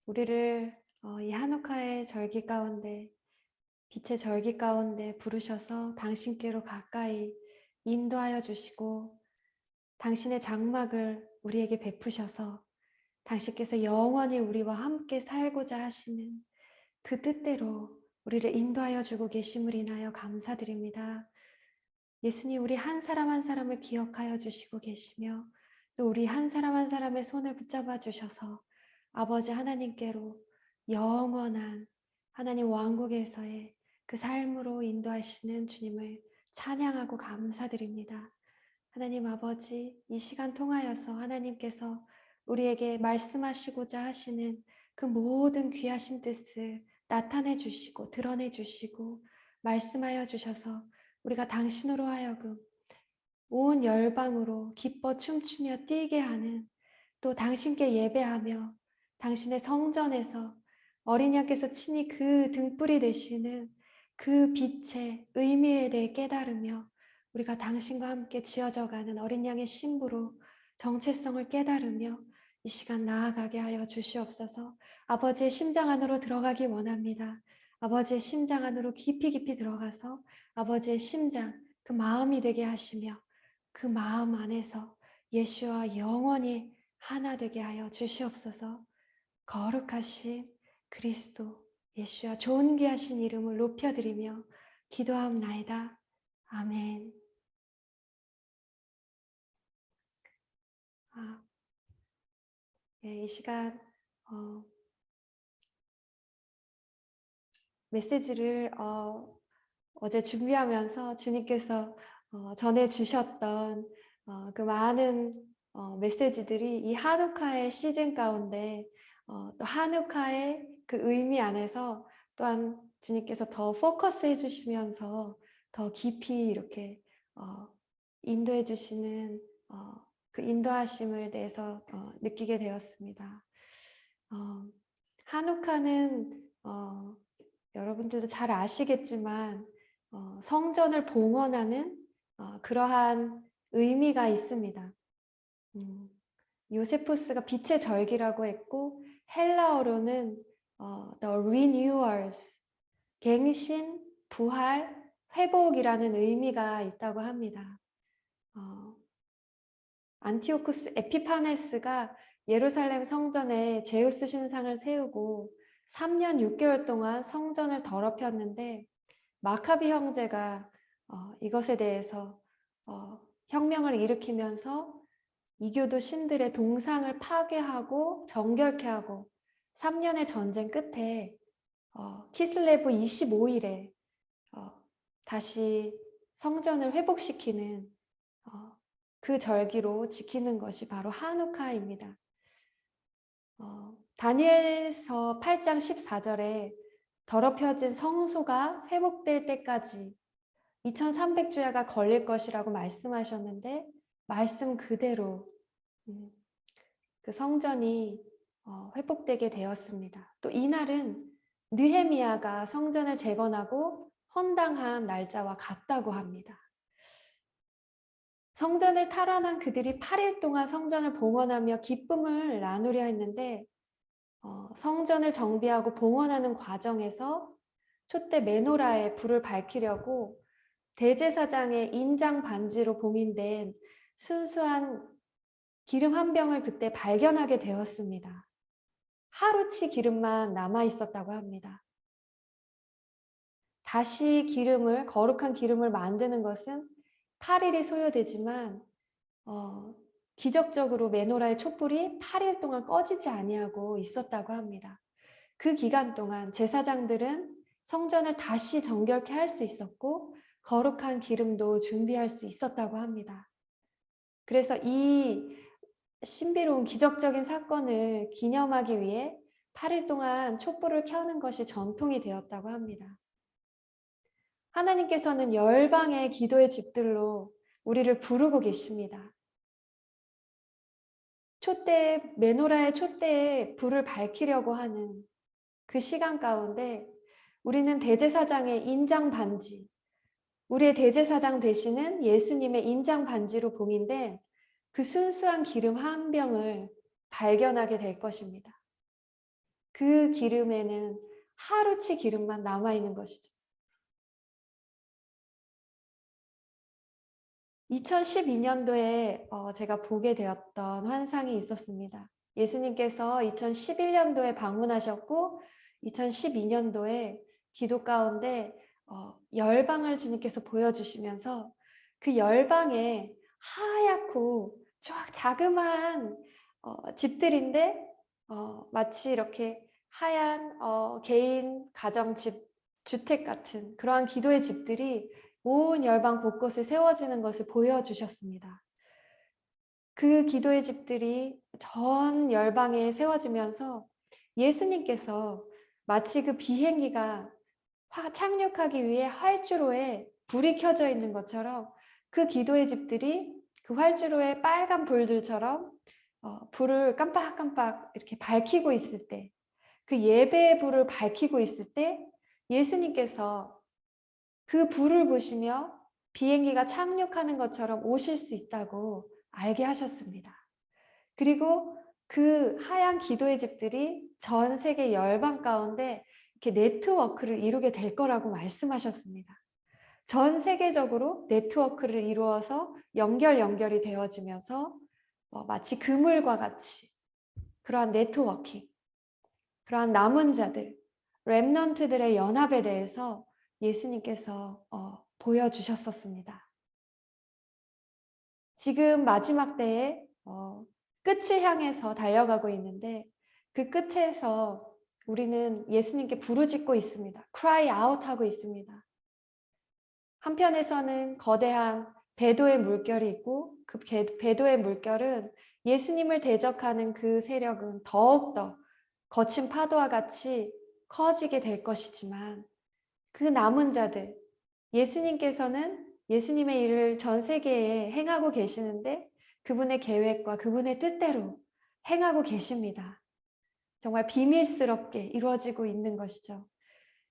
우리를 이 한옥카의 절기 가운데, 빛의 절기 가운데 부르셔서 당신께로 가까이 인도하여 주시고, 당신의 장막을 우리에게 베푸셔서 당신께서 영원히 우리와 함께 살고자 하시는 그 뜻대로 우리를 인도하여 주고 계심을 인하여 감사드립니다. 예수님, 우리 한 사람 한 사람을 기억하여 주시고 계시며, 또 우리 한 사람 한 사람의 손을 붙잡아 주셔서 아버지 하나님께로 영원한 하나님 왕국에서의 그 삶으로 인도하시는 주님을 찬양하고 감사드립니다. 하나님 아버지, 이 시간 통하여서 하나님께서 우리에게 말씀하시고자 하시는 그 모든 귀하신 뜻을 나타내 주시고 드러내 주시고 말씀하여 주셔서 우리가 당신으로 하여금 온 열방으로 기뻐 춤추며 뛰게 하는, 또 당신께 예배하며 당신의 성전에서 어린 양께서 친히 그 등불이 되시는 그 빛의 의미에 대해 깨달으며 우리가 당신과 함께 지어져가는 어린 양의 신부로 정체성을 깨달으며 이 시간 나아가게 하여 주시옵소서. 아버지의 심장 안으로 들어가기 원합니다. 아버지의 심장 안으로 깊이 깊이 들어가서 아버지의 심장, 그 마음이 되게 하시며 그 마음 안에서 예수와 영원히 하나 되게 하여 주시옵소서. 거룩하신 그리스도 예수와 존귀하신 이름을 높여드리며 기도하옵나이다. 아멘. 이 시간 메시지를 어제 준비하면서 주님께서 전해주셨던 그 많은 메시지들이 이 한우카의 시즌 가운데 또 한우카의 그 의미 안에서 또한 주님께서 더 포커스 해주시면서 더 깊이 이렇게 인도해 주시는 그 인도하심을 대해서 느끼게 되었습니다. 한우카는 여러분들도 잘 아시겠지만 성전을 봉헌하는 그러한 의미가 있습니다. 요세푸스가 빛의 절기라고 했고, 헬라어로는 the renewals, 갱신, 부활, 회복이라는 의미가 있다고 합니다. 안티오쿠스 에피파네스가 예루살렘 성전에 제우스 신상을 세우고 3년 6개월 동안 성전을 더럽혔는데, 마카비 형제가 이것에 대해서 혁명을 일으키면서 이교도 신들의 동상을 파괴하고 정결케 하고 3년의 전쟁 끝에 키슬레브 25일에 다시 성전을 회복시키는 그 절기로 지키는 것이 바로 한우카입니다. 다니엘서 8장 14절에 더럽혀진 성소가 회복될 때까지 2300주야가 걸릴 것이라고 말씀하셨는데, 말씀 그대로 그 성전이 회복되게 되었습니다. 또 이날은 느헤미야가 성전을 재건하고 헌당한 날짜와 같다고 합니다. 성전을 탈환한 그들이 8일 동안 성전을 봉헌하며 기쁨을 나누려 했는데, 성전을 정비하고 봉헌하는 과정에서 촛대 메노라에 불을 밝히려고 대제사장의 인장 반지로 봉인된 순수한 기름 한 병을 그때 발견하게 되었습니다. 하루치 기름만 남아 있었다고 합니다. 다시 거룩한 기름을 만드는 것은 8일이 소요되지만 기적적으로 메노라의 촛불이 8일 동안 꺼지지 아니하고 있었다고 합니다. 그 기간 동안 제사장들은 성전을 다시 정결케 할 수 있었고 거룩한 기름도 준비할 수 있었다고 합니다. 그래서 이 신비로운 기적적인 사건을 기념하기 위해 8일 동안 촛불을 켜는 것이 전통이 되었다고 합니다. 하나님께서는 열방의 기도의 집들로 우리를 부르고 계십니다. 메노라의 촛대에 불을 밝히려고 하는 그 시간 가운데 우리는 대제사장의 인장 반지, 우리의 대제사장 되시는 예수님의 인장 반지로 봉인된 그 순수한 기름 한 병을 발견하게 될 것입니다. 그 기름에는 하루치 기름만 남아있는 것이죠. 2012년도에 제가 보게 되었던 환상이 있었습니다. 예수님께서 2011년도에 방문하셨고 2012년도에 기도 가운데 열방을 주님께서 보여주시면서 그 열방에 하얗고 쫙 자그마한 집들인데 마치 이렇게 하얀 개인 가정집 주택 같은 그러한 기도의 집들이 온 열방 곳곳에 세워지는 것을 보여주셨습니다. 그 기도의 집들이 전 열방에 세워지면서 예수님께서 마치 그 비행기가 착륙하기 위해 활주로에 불이 켜져 있는 것처럼 그 기도의 집들이 그 활주로의 빨간 불들처럼 불을 깜빡깜빡 이렇게 밝히고 있을 때, 그 예배의 불을 밝히고 있을 때 예수님께서 그 불을 보시며 비행기가 착륙하는 것처럼 오실 수 있다고 알게 하셨습니다. 그리고 그 하얀 기도의 집들이 전 세계 열방 가운데 이렇게 네트워크를 이루게 될 거라고 말씀하셨습니다. 전 세계적으로 네트워크를 이루어서 연결이 되어지면서 마치 그물과 같이 그러한 네트워킹, 그러한 남은 자들, 렘넌트들의 연합에 대해서 예수님께서 보여주셨었습니다. 지금 마지막 때에 끝을 향해서 달려가고 있는데 그 끝에서 우리는 예수님께 부르짖고 있습니다. cry out 하고 있습니다. 한편에서는 거대한 배도의 물결이 있고 그 배도의 물결은 예수님을 대적하는 그 세력은 더욱더 거친 파도와 같이 커지게 될 것이지만 그 남은 자들, 예수님께서는 예수님의 일을 전 세계에 행하고 계시는데 그분의 계획과 그분의 뜻대로 행하고 계십니다. 정말 비밀스럽게 이루어지고 있는 것이죠.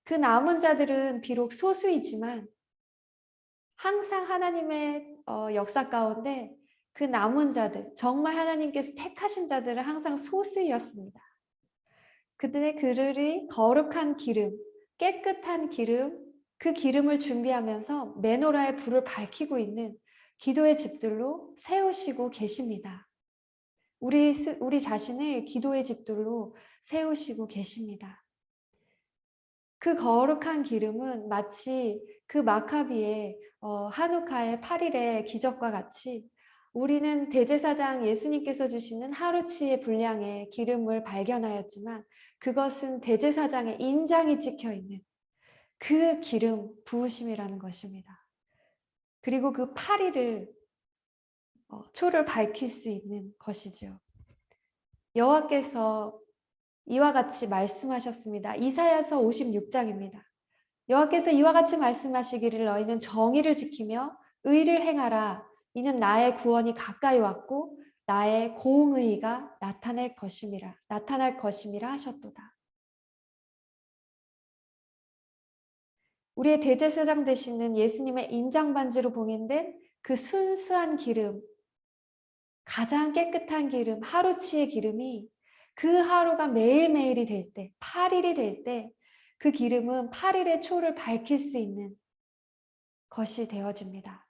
그 남은 자들은 비록 소수이지만 항상 하나님의 역사 가운데 그 남은 자들, 정말 하나님께서 택하신 자들은 항상 소수였습니다. 그들이 거룩한 기름, 깨끗한 기름, 그 기름을 준비하면서 메노라의 불을 밝히고 있는 기도의 집들로 세우시고 계십니다. 우리 자신을 기도의 집들로 세우시고 계십니다. 그 거룩한 기름은 마치 그 마카비의 한우카의 8일의 기적과 같이 우리는 대제사장 예수님께서 주시는 하루치의 분량의 기름을 발견하였지만 그것은 대제사장의 인장이 찍혀있는 그 기름 부으심이라는 것입니다. 그리고 그 8일을 초를 밝힐 수 있는 것이죠. 여호와께서 이와 같이 말씀하셨습니다. 이사야서 56장입니다. 여호와께서 이와 같이 말씀하시기를 너희는 정의를 지키며 의를 행하라. 이는 나의 구원이 가까이 왔고 나의 공의가 나타날 것임이라 하셨도다. 우리의 대제사장 되시는 예수님의 인장반지로 봉인된 그 순수한 기름, 가장 깨끗한 기름, 하루치의 기름이 그 하루가 매일매일이 될 때, 8일이 될 때 그 기름은 8일의 초를 밝힐 수 있는 것이 되어집니다.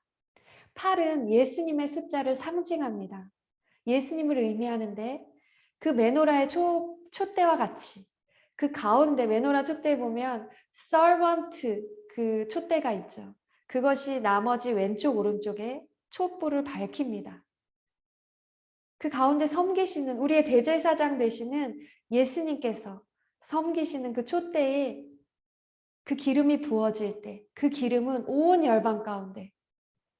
8은 예수님의 숫자를 상징합니다. 예수님을 의미하는데 그 메노라의 촛대와 같이 그 가운데 메노라 촛대에 보면 servant 그 촛대가 있죠. 그것이 나머지 왼쪽 오른쪽에 촛불을 밝힙니다. 그 가운데 섬기시는 우리의 대제사장 되시는 예수님께서 섬기시는 그 촛대에 그 기름이 부어질 때 그 기름은 온 열방 가운데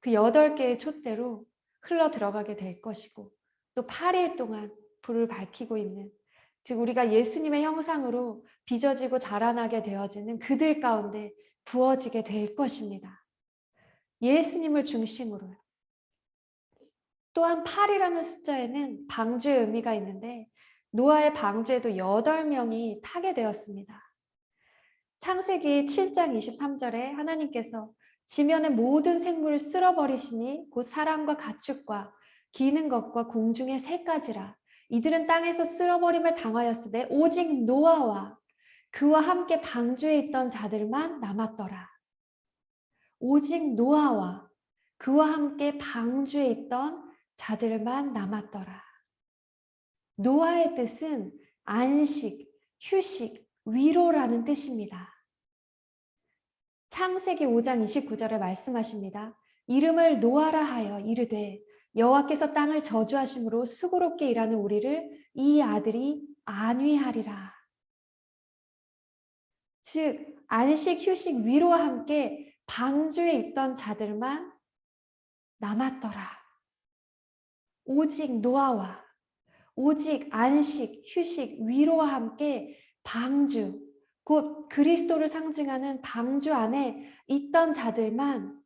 그 8개의 촛대로 흘러 들어가게 될 것이고 또 8일 동안 불을 밝히고 있는 즉 우리가 예수님의 형상으로 빚어지고 자라나게 되어지는 그들 가운데 부어지게 될 것입니다. 예수님을 중심으로요. 또한 8이라는 숫자에는 방주의 의미가 있는데 노아의 방주에도 8명이 타게 되었습니다. 창세기 7장 23절에 하나님께서 지면의 모든 생물을 쓸어버리시니 곧 사람과 가축과 기는 것과 공중의 새까지라 이들은 땅에서 쓸어버림을 당하였으되 오직 노아와 그와 함께 방주에 있던 자들만 남았더라. 오직 노아와 그와 함께 방주에 있던 자들만 남았더라. 노아의 뜻은 안식, 휴식, 위로라는 뜻입니다. 창세기 5장 29절에 말씀하십니다. 이름을 노아라 하여 이르되 여호와께서 땅을 저주하심으로 수고롭게 일하는 우리를 이 아들이 안위하리라. 즉 안식, 휴식, 위로와 함께 방주에 있던 자들만 남았더라. 오직 노아와 오직 안식, 휴식, 위로와 함께 방주, 곧 그리스도를 상징하는 방주 안에 있던 자들만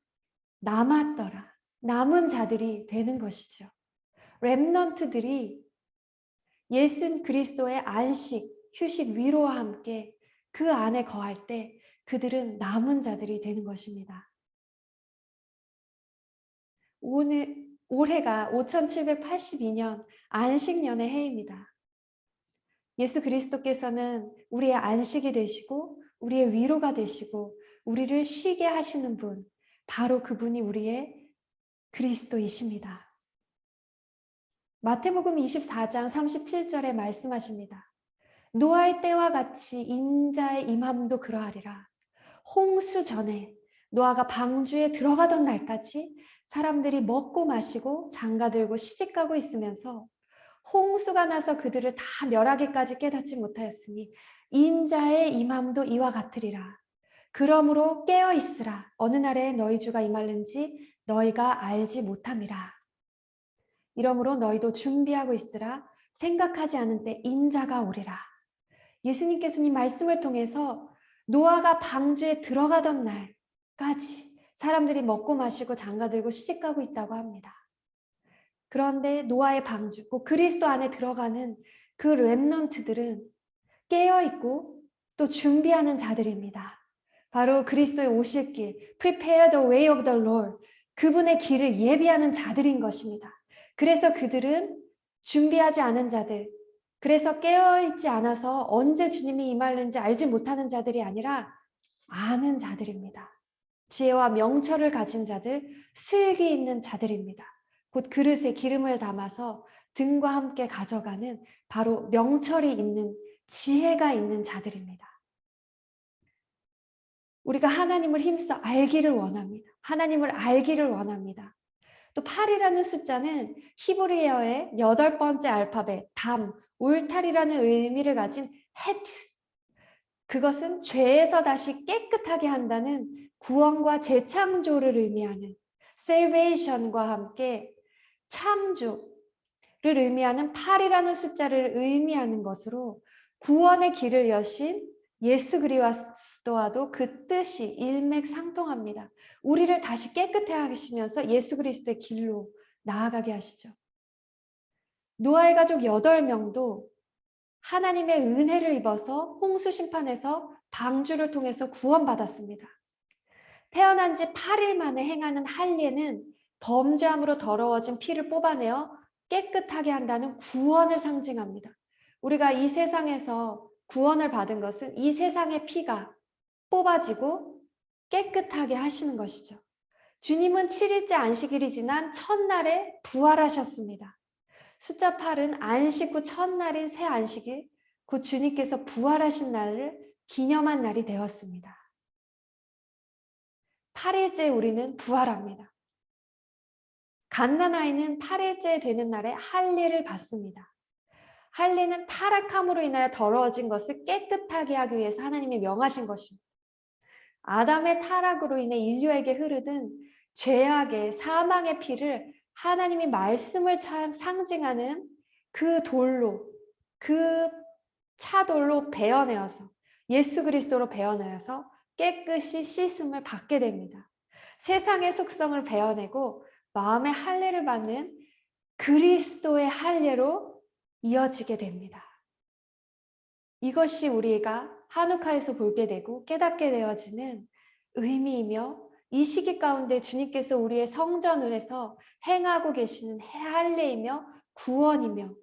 남았더라. 남은 자들이 되는 것이죠. 렘넌트들이 예수 그리스도의 안식, 휴식, 위로와 함께 그 안에 거할 때 그들은 남은 자들이 되는 것입니다. 올해가 5782년 안식년의 해입니다. 예수 그리스도께서는 우리의 안식이 되시고 우리의 위로가 되시고 우리를 쉬게 하시는 분, 바로 그분이 우리의 그리스도이십니다. 마태복음 24장 37절에 말씀하십니다. 노아의 때와 같이 인자의 임함도 그러하리라. 홍수 전에 노아가 방주에 들어가던 날까지 사람들이 먹고 마시고 장가들고 시집가고 있으면서 홍수가 나서 그들을 다 멸하기까지 깨닫지 못하였으니 인자의 임함도 이와 같으리라. 그러므로 깨어 있으라. 어느 날에 너희 주가 임할는지 너희가 알지 못함이라. 이러므로 너희도 준비하고 있으라. 생각하지 않은 때 인자가 오리라. 예수님께서는 이 말씀을 통해서 노아가 방주에 들어가던 날까지 사람들이 먹고 마시고 장가들고 시집가고 있다고 합니다. 그런데 노아의 방주, 곧 그리스도 안에 들어가는 그 렘넌트들은 깨어있고 또 준비하는 자들입니다. 바로 그리스도의 오실 길, prepare the way of the Lord, 그분의 길을 예비하는 자들인 것입니다. 그래서 그들은 준비하지 않은 자들, 그래서 깨어있지 않아서 언제 주님이 임하는지 알지 못하는 자들이 아니라 아는 자들입니다. 지혜와 명철을 가진 자들, 슬기 있는 자들입니다. 곧 그릇에 기름을 담아서 등과 함께 가져가는 바로 명철이 있는, 지혜가 있는 자들입니다. 우리가 하나님을 힘써 알기를 원합니다. 하나님을 알기를 원합니다. 또 8이라는 숫자는 히브리어의 8번째 알파벳, 담, 울타리라는 의미를 가진 헤트. 그것은 죄에서 다시 깨끗하게 한다는 구원과 재창조를 의미하는 salvation과 함께 창조를 의미하는 8이라는 숫자를 의미하는 것으로 구원의 길을 여신 예수 그리스도와도 그 뜻이 일맥상통합니다. 우리를 다시 깨끗해 하시면서 예수 그리스도의 길로 나아가게 하시죠. 노아의 가족 8명도 하나님의 은혜를 입어서 홍수 심판에서 방주를 통해서 구원받았습니다. 태어난 지 8일 만에 행하는 할례는 범죄함으로 더러워진 피를 뽑아내어 깨끗하게 한다는 구원을 상징합니다. 우리가 이 세상에서 구원을 받은 것은 이 세상의 피가 뽑아지고 깨끗하게 하시는 것이죠. 주님은 7일째 안식일이 지난 첫날에 부활하셨습니다. 숫자 8은 안식 후 첫날인 새 안식일, 곧 주님께서 부활하신 날을 기념한 날이 되었습니다. 8일째 우리는 부활합니다. 갓난아이는 8일째 되는 날에 할례를 받습니다. 할례는 타락함으로 인하여 더러워진 것을 깨끗하게 하기 위해서 하나님이 명하신 것입니다. 아담의 타락으로 인해 인류에게 흐르던 죄악의 사망의 피를 하나님이 말씀을 상징하는 그 돌로, 그 차돌로 베어내어서 예수 그리스도로 베어내어서 깨끗이 씻음을 받게 됩니다. 세상의 속성을 베어내고 마음의 할례를 받는 그리스도의 할례로 이어지게 됩니다. 이것이 우리가 한우카에서 보게 되고 깨닫게 되어지는 의미이며 이 시기 가운데 주님께서 우리의 성전을에서 행하고 계시는 할례이며 구원이며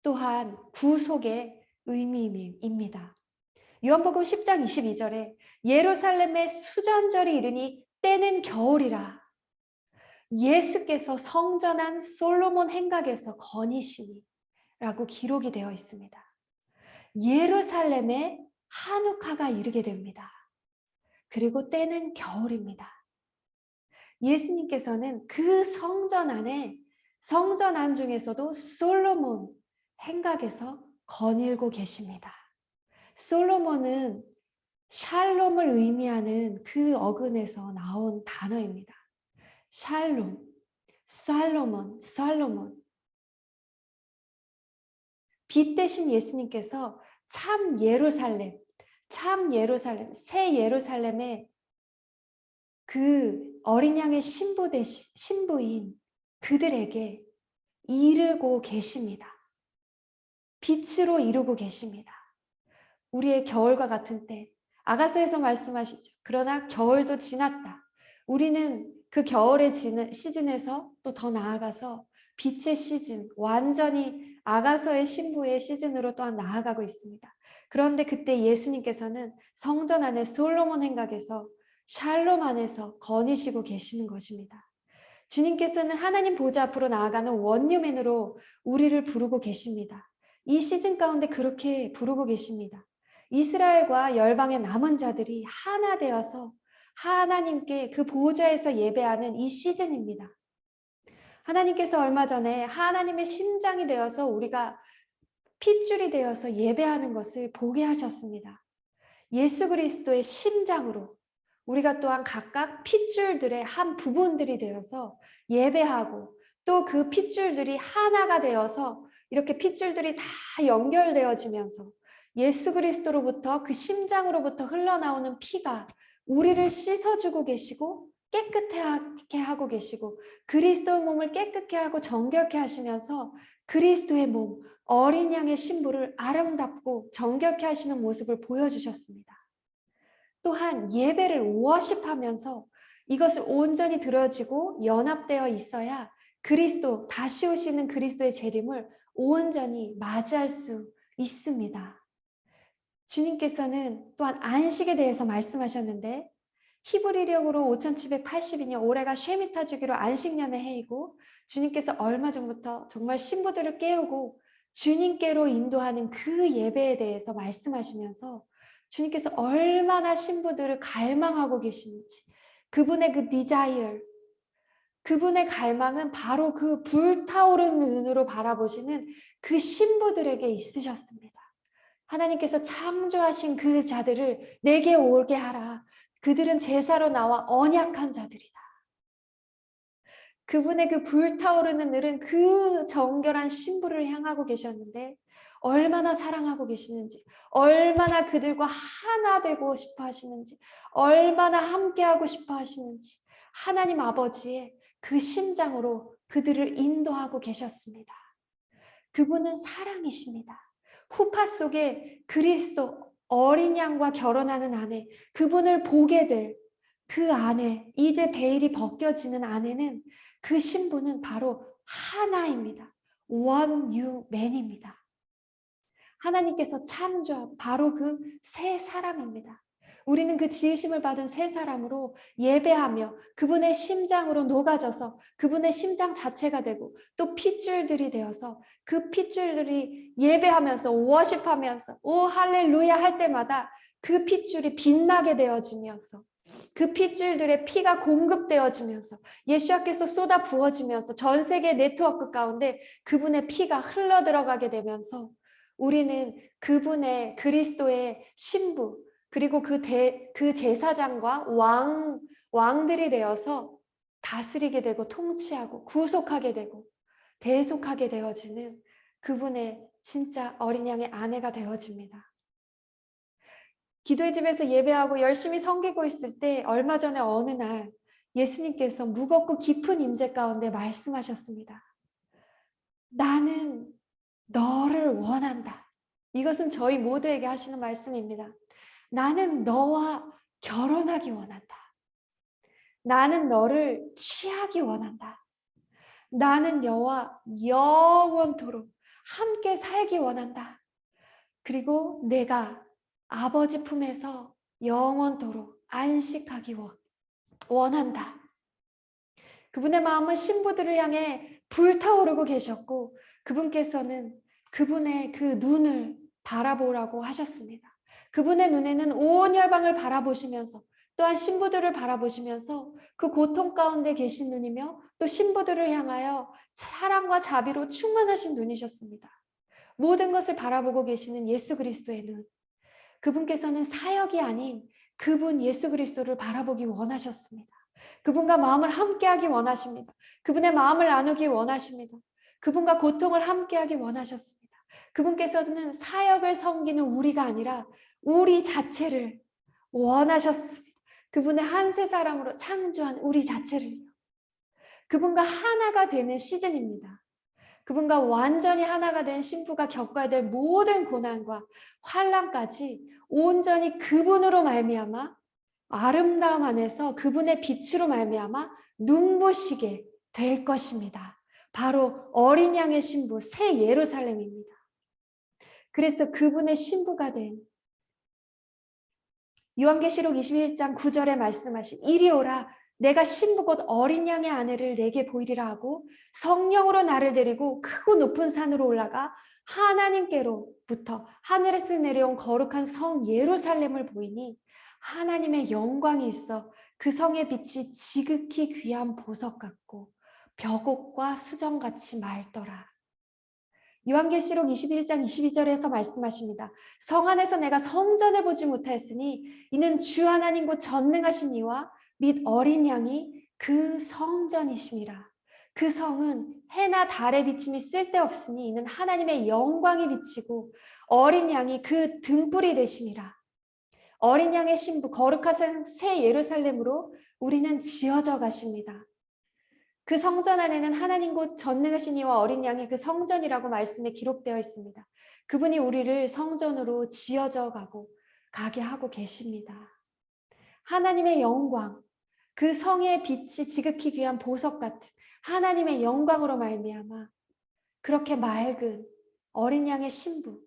또한 구속의 의미입니다. 요한복음 10장 22절에 예루살렘의 수전절이 이르니 때는 겨울이라 예수께서 성전한 솔로몬 행각에서 거니시니 라고 기록이 되어 있습니다. 예루살렘에 한우카가 이르게 됩니다. 그리고 때는 겨울입니다. 예수님께서는 그 성전 안 중에서도 솔로몬 행각에서 거닐고 계십니다. 솔로몬은 샬롬을 의미하는 그 어근에서 나온 단어입니다. 샬롬, 솔로몬. 빛 대신 예수님께서 참 예루살렘, 새 예루살렘의 그 어린 양의 신부인 그들에게 이르고 계십니다. 빛으로 이루고 계십니다. 우리의 겨울과 같은 때, 아가서에서 말씀하시죠. 그러나 겨울도 지났다. 우리는 그 겨울의 시즌에서 또 더 나아가서 빛의 시즌, 완전히 아가서의 신부의 시즌으로 또한 나아가고 있습니다. 그런데 그때 예수님께서는 성전 안에 솔로몬 행각에서 샬롬 안에서 거니시고 계시는 것입니다. 주님께서는 하나님 보좌 앞으로 나아가는 원유맨으로 우리를 부르고 계십니다. 이 시즌 가운데 그렇게 부르고 계십니다. 이스라엘과 열방의 남은 자들이 하나 되어서 하나님께 그 보좌에서 예배하는 이 시즌입니다. 하나님께서 얼마 전에 하나님의 심장이 되어서 우리가 핏줄이 되어서 예배하는 것을 보게 하셨습니다. 예수 그리스도의 심장으로 우리가 또한 각각 핏줄들의 한 부분들이 되어서 예배하고 또 그 핏줄들이 하나가 되어서 이렇게 pit줄들이 다 연결되어지면서 예수 그리스도로부터 그 심장으로부터 흘러나오는 피가 우리를 씻어주고 계시고 깨끗하게 하고 계시고 그리스도의 몸을 깨끗게 하고 정결케 하시면서 그리스도의 몸, 어린 양의 신부를 아름답고 정결케 하시는 모습을 보여주셨습니다. 또한 예배를 워십하면서 이것을 온전히 드려지고 연합되어 있어야 그리스도, 다시 오시는 그리스도의 재림을 온전히 맞이할 수 있습니다. 주님께서는 또한 안식에 대해서 말씀하셨는데 히브리력으로 5782년 올해가 쉐미타 주기로 안식년의 해이고 주님께서 얼마 전부터 정말 신부들을 깨우고 주님께로 인도하는 그 예배에 대해서 말씀하시면서 주님께서 얼마나 신부들을 갈망하고 계시는지 그분의 그 desire, 그분의 갈망은 바로 그 불타오르는 눈으로 바라보시는 그 신부들에게 있으셨습니다. 하나님께서 창조하신 그 자들을 내게 오게 하라. 그들은 제사로 나와 언약한 자들이다. 그분의 그 불타오르는 늘은 그 정결한 신부를 향하고 계셨는데 얼마나 사랑하고 계시는지, 얼마나 그들과 하나 되고 싶어 하시는지, 얼마나 함께하고 싶어 하시는지 하나님 아버지의 그 심장으로 그들을 인도하고 계셨습니다. 그분은 사랑이십니다. 후파 속에 그리스도 어린 양과 결혼하는 아내, 그분을 보게 될 그 아내, 이제 베일이 벗겨지는 아내는 그 신부는 바로 하나입니다. One new man입니다. 하나님께서 창조한 바로 그 새 사람입니다. 우리는 그 지으심을 받은 새 사람으로 예배하며 그분의 심장으로 녹아져서 그분의 심장 자체가 되고 또 핏줄들이 되어서 그 핏줄들이 예배하면서 워십하면서 오 할렐루야 할 때마다 그 핏줄이 빛나게 되어지면서 그 핏줄들의 피가 공급되어지면서 예수님께서 쏟아 부어지면서 전 세계 네트워크 가운데 그분의 피가 흘러 들어가게 되면서 우리는 그분의 그리스도의 신부 그리고 그 제사장과 왕들이 되어서 다스리게 되고 통치하고 구속하게 되고 대속하게 되어지는 그분의 진짜 어린 양의 아내가 되어집니다. 기도의 집에서 예배하고 열심히 섬기고 있을 때 얼마 전에 어느 날 예수님께서 무겁고 깊은 임재 가운데 말씀하셨습니다. 나는 너를 원한다. 이것은 저희 모두에게 하시는 말씀입니다. 나는 너와 결혼하기 원한다. 나는 너를 취하기 원한다. 나는 너와 영원토록 함께 살기 원한다. 그리고 내가 아버지 품에서 영원토록 안식하기 원한다. 그분의 마음은 신부들을 향해 불타오르고 계셨고 그분께서는 그분의 그 눈을 바라보라고 하셨습니다. 그분의 눈에는 온 열방을 바라보시면서 또한 신부들을 바라보시면서 그 고통 가운데 계신 눈이며 또 신부들을 향하여 사랑과 자비로 충만하신 눈이셨습니다. 모든 것을 바라보고 계시는 예수 그리스도의 눈. 그분께서는 사역이 아닌 그분 예수 그리스도를 바라보기 원하셨습니다. 그분과 마음을 함께하기 원하십니다. 그분의 마음을 나누기 원하십니다. 그분과 고통을 함께하기 원하셨습니다. 그분께서는 사역을 섬기는 우리가 아니라 우리 자체를 원하셨습니다. 그분의 한 세 사람으로 창조한 우리 자체를요. 그분과 하나가 되는 시즌입니다. 그분과 완전히 하나가 된 신부가 겪어야 될 모든 고난과 환난까지 온전히 그분으로 말미암아 아름다움 안에서 그분의 빛으로 말미암아 눈부시게 될 것입니다. 바로 어린 양의 신부 새 예루살렘입니다. 그래서 그분의 신부가 된 요한계시록 21장 9절에 말씀하신 이리 오라 내가 신부 곧 어린 양의 아내를 내게 보이리라 하고 성령으로 나를 데리고 크고 높은 산으로 올라가 하나님께로부터 하늘에서 내려온 거룩한 성 예루살렘을 보이니 하나님의 영광이 있어 그 성의 빛이 지극히 귀한 보석 같고 벽옥과 수정같이 맑더라. 요한계시록 21장 22절에서 말씀하십니다. 성 안에서 내가 성전을 보지 못하였으니 이는 주 하나님 곧 전능하신 이와 및 어린 양이 그 성전이심이라. 그 성은 해나 달의 비침이 쓸데없으니 이는 하나님의 영광이 비치고 어린 양이 그 등불이 되심이라. 어린 양의 신부 거룩한 새 예루살렘으로 우리는 지어져 가십니다. 그 성전 안에는 하나님 곧 전능하신 이와 어린 양이 그 성전이라고 말씀에 기록되어 있습니다. 그분이 우리를 성전으로 지어져 가게 하고 계십니다. 하나님의 영광, 그 성의 빛이 지극히 귀한 보석 같은 하나님의 영광으로 말미암아 그렇게 맑은 어린 양의 신부,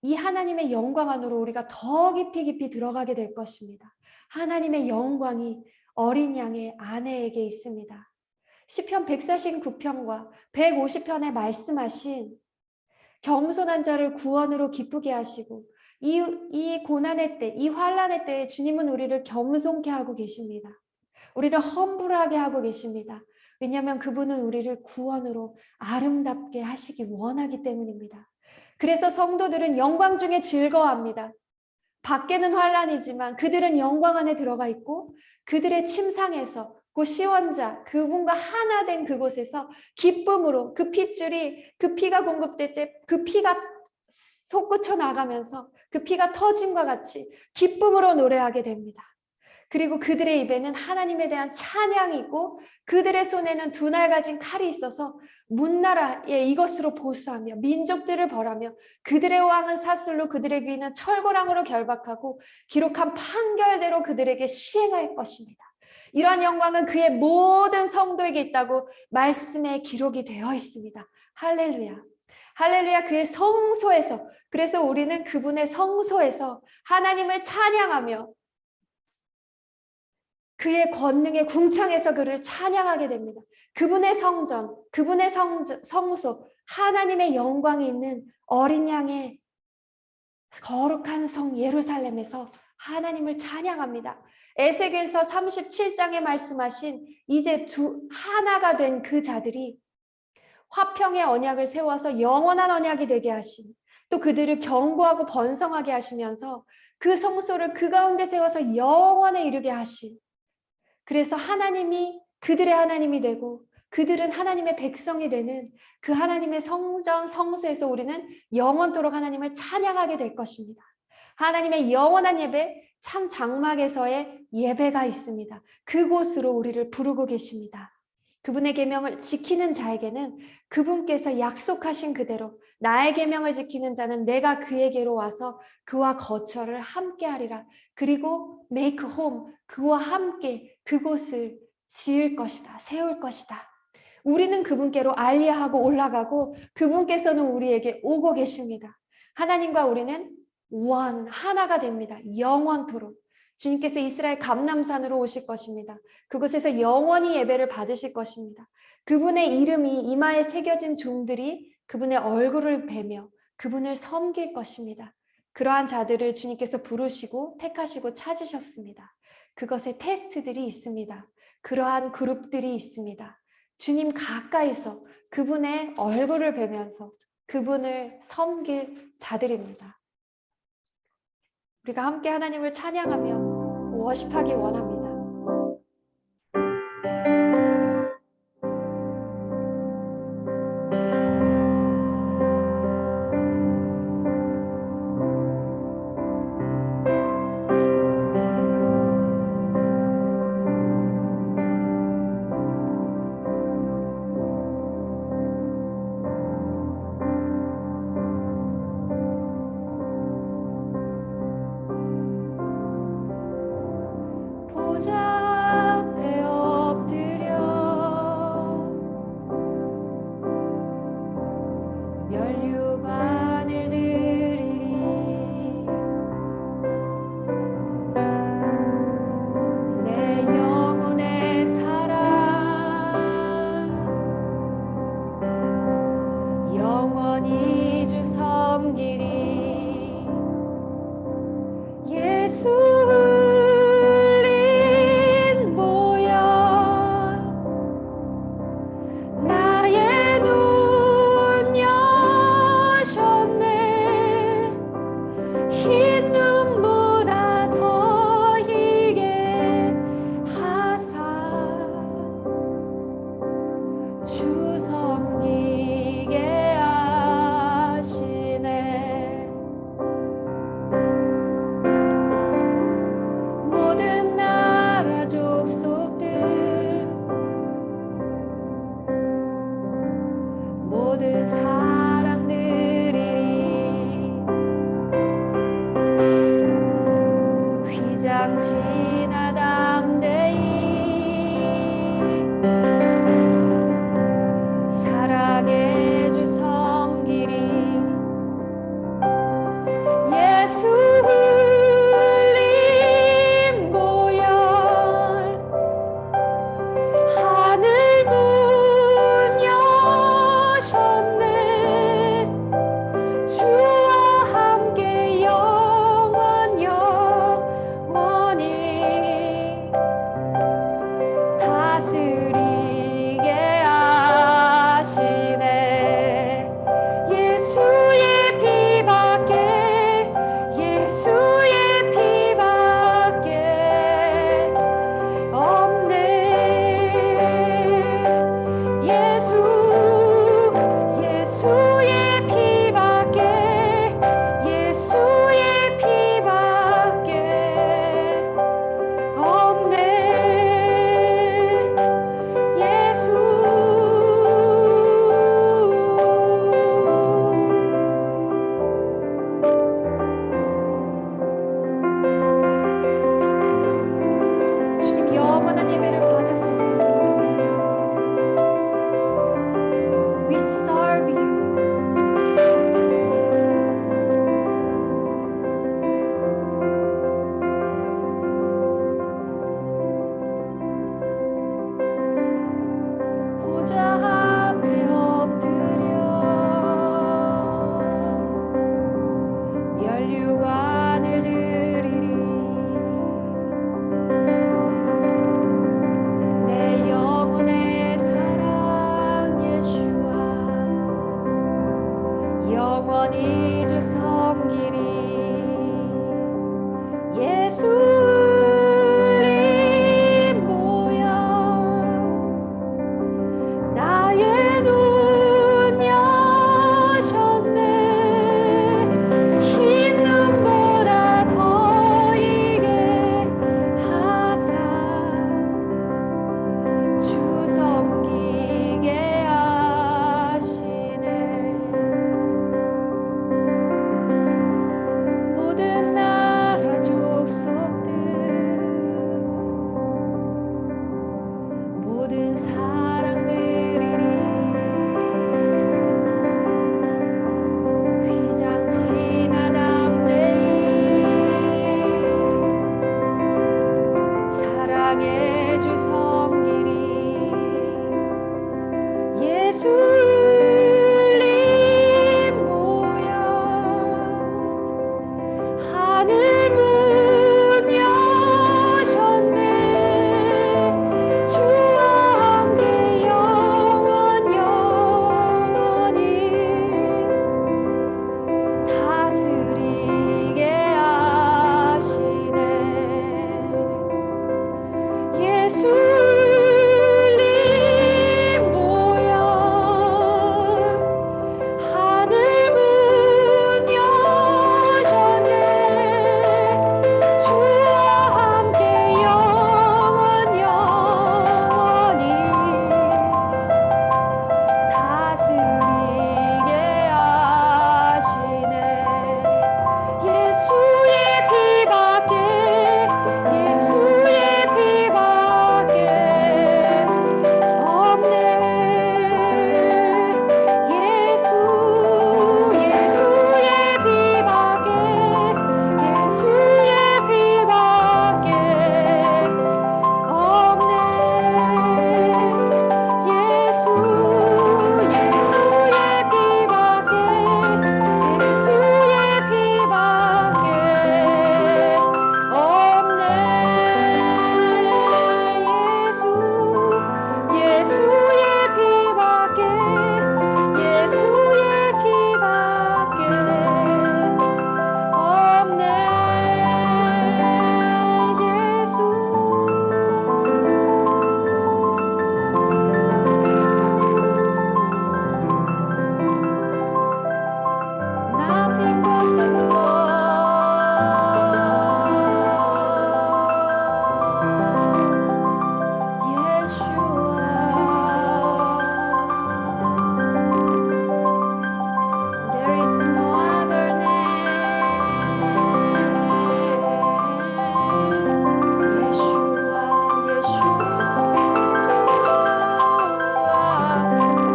이 하나님의 영광 안으로 우리가 더 깊이 들어가게 될 것입니다. 하나님의 영광이 어린 양의 아내에게 있습니다. 시편 149편과 150편에 말씀하신 겸손한 자를 구원으로 기쁘게 하시고 이 고난의 때, 이 환난의 때에 주님은 우리를 겸손케 하고 계십니다. 우리를 험불하게 하고 계십니다. 왜냐하면 그분은 우리를 구원으로 아름답게 하시기 원하기 때문입니다. 그래서 성도들은 영광 중에 즐거워합니다. 밖에는 환난이지만 그들은 영광 안에 들어가 있고 그들의 침상에서 그 시원자 그분과 하나 된 그곳에서 기쁨으로 그 핏줄이 그 피가 공급될 때 그 피가 솟구쳐 나가면서 그 피가 터짐과 같이 기쁨으로 노래하게 됩니다. 그리고 그들의 입에는 하나님에 대한 찬양이 있고 그들의 손에는 두 날 가진 칼이 있어서 문나라에 이것으로 보수하며 민족들을 벌하며 그들의 왕은 사슬로 그들의 귀는 철고랑으로 결박하고 기록한 판결대로 그들에게 시행할 것입니다. 이러한 영광은 그의 모든 성도에게 있다고 말씀에 기록이 되어 있습니다. 할렐루야. 할렐루야. 그의 성소에서, 그래서 우리는 그분의 성소에서 하나님을 찬양하며 그의 권능의 궁창에서 그를 찬양하게 됩니다. 그분의 성전, 그분의 성소, 하나님의 영광이 있는 어린 양의 거룩한 성 예루살렘에서 하나님을 찬양합니다. 에스겔서 37장에 말씀하신 이제 하나가 된 그 자들이 화평의 언약을 세워서 영원한 언약이 되게 하신, 또 그들을 견고하고 번성하게 하시면서 그 성소를 그 가운데 세워서 영원에 이르게 하신, 그래서 하나님이 그들의 하나님이 되고 그들은 하나님의 백성이 되는 그 하나님의 성전 성소에서 우리는 영원토록 하나님을 찬양하게 될 것입니다. 하나님의 영원한 예배, 참 장막에서의 예배가 있습니다. 그곳으로 우리를 부르고 계십니다. 그분의 계명을 지키는 자에게는 그분께서 약속하신 그대로 나의 계명을 지키는 자는 내가 그에게로 와서 그와 거처를 함께 하리라. 그리고 make home, 그와 함께 그곳을 지을 것이다. 세울 것이다. 우리는 그분께로 알리하고 올라가고 그분께서는 우리에게 오고 계십니다. 하나님과 우리는 하나가 됩니다. 영원토록. 주님께서 이스라엘 감람산으로 오실 것입니다. 그곳에서 영원히 예배를 받으실 것입니다. 그분의 이름이 이마에 새겨진 종들이 그분의 얼굴을 뵈며 그분을 섬길 것입니다. 그러한 자들을 주님께서 부르시고 택하시고 찾으셨습니다. 그것에 테스트들이 있습니다. 그러한 그룹들이 있습니다. 주님 가까이서 그분의 얼굴을 뵈면서 그분을 섬길 자들입니다. 우리가 함께 하나님을 찬양하며 워십하기 원합니다. 모든 사람들이 하늘 문 여셨네. 주와 함께 영원히 다스리게 하시네. 예수님 보혈 하늘 문 여셨네. 주와 함께 영원히 다스리게 하시네. 예수의 피밖에 없네. 예수의 피밖에 없네. Nothing but the blood, Yeshua. There is no other name. Yeshua,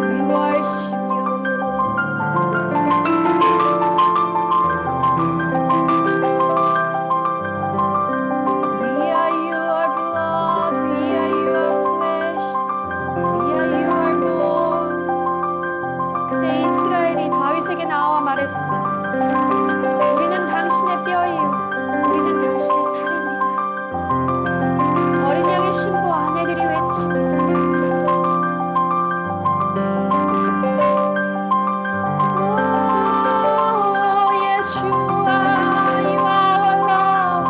we worship you. We are your blood, we are your flesh, we are your bones. 그때 이스라엘이 다윗에게 나와 말했습니다. 우리는 당신의 뼈이요, 우리는 당신의 살입니다. 어린 양의 신부 아내들이 외칩니다. Yeshua, you are our love,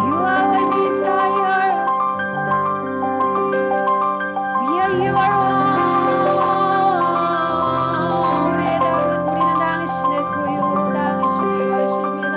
you are our desire. We are your own. 우리는 당신의 소유, 당신의 것입니다.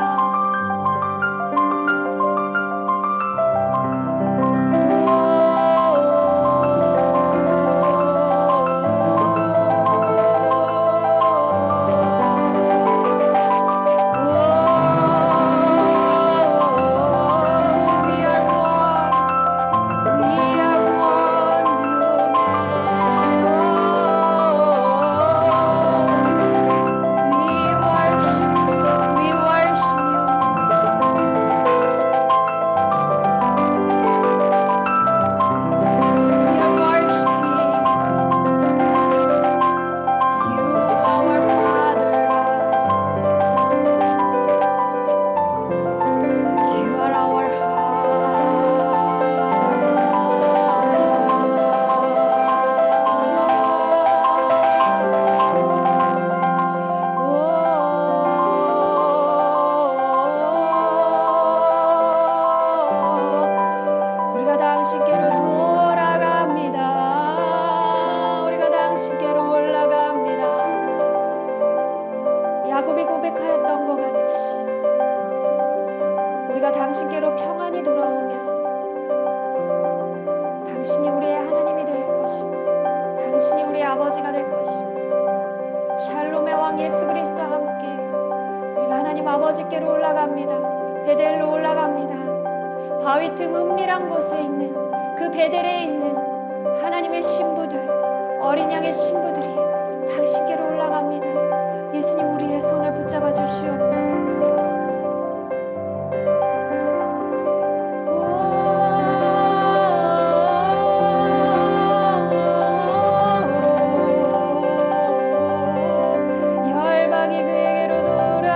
We are one. We are one, we worship you. We are worshiping you, our Father God. You are our 우리가 당신께로 돌아갑니다. 우리가 당신께로 올라갑니다. 야곱이 고백하였던 것 같이 우리가 당신께로 평안히 돌아오면 당신이 우리의 하나님이 될 것입니다. 당신이 우리의 아버지가 될 것입니다. 샬롬의 왕 예수 그리스도와 함께 우리가 하나님 아버지께로 올라갑니다. 베델로 올라갑니다. 바위 틈 은밀한 곳에 있는 그 베델에 있는 하나님의 신부들, 어린 양의 신부들이 당신께로 올라갑니다. 예수님, 우리의 손을 붙잡아 주시옵소서. 열방이 그에게로 돌아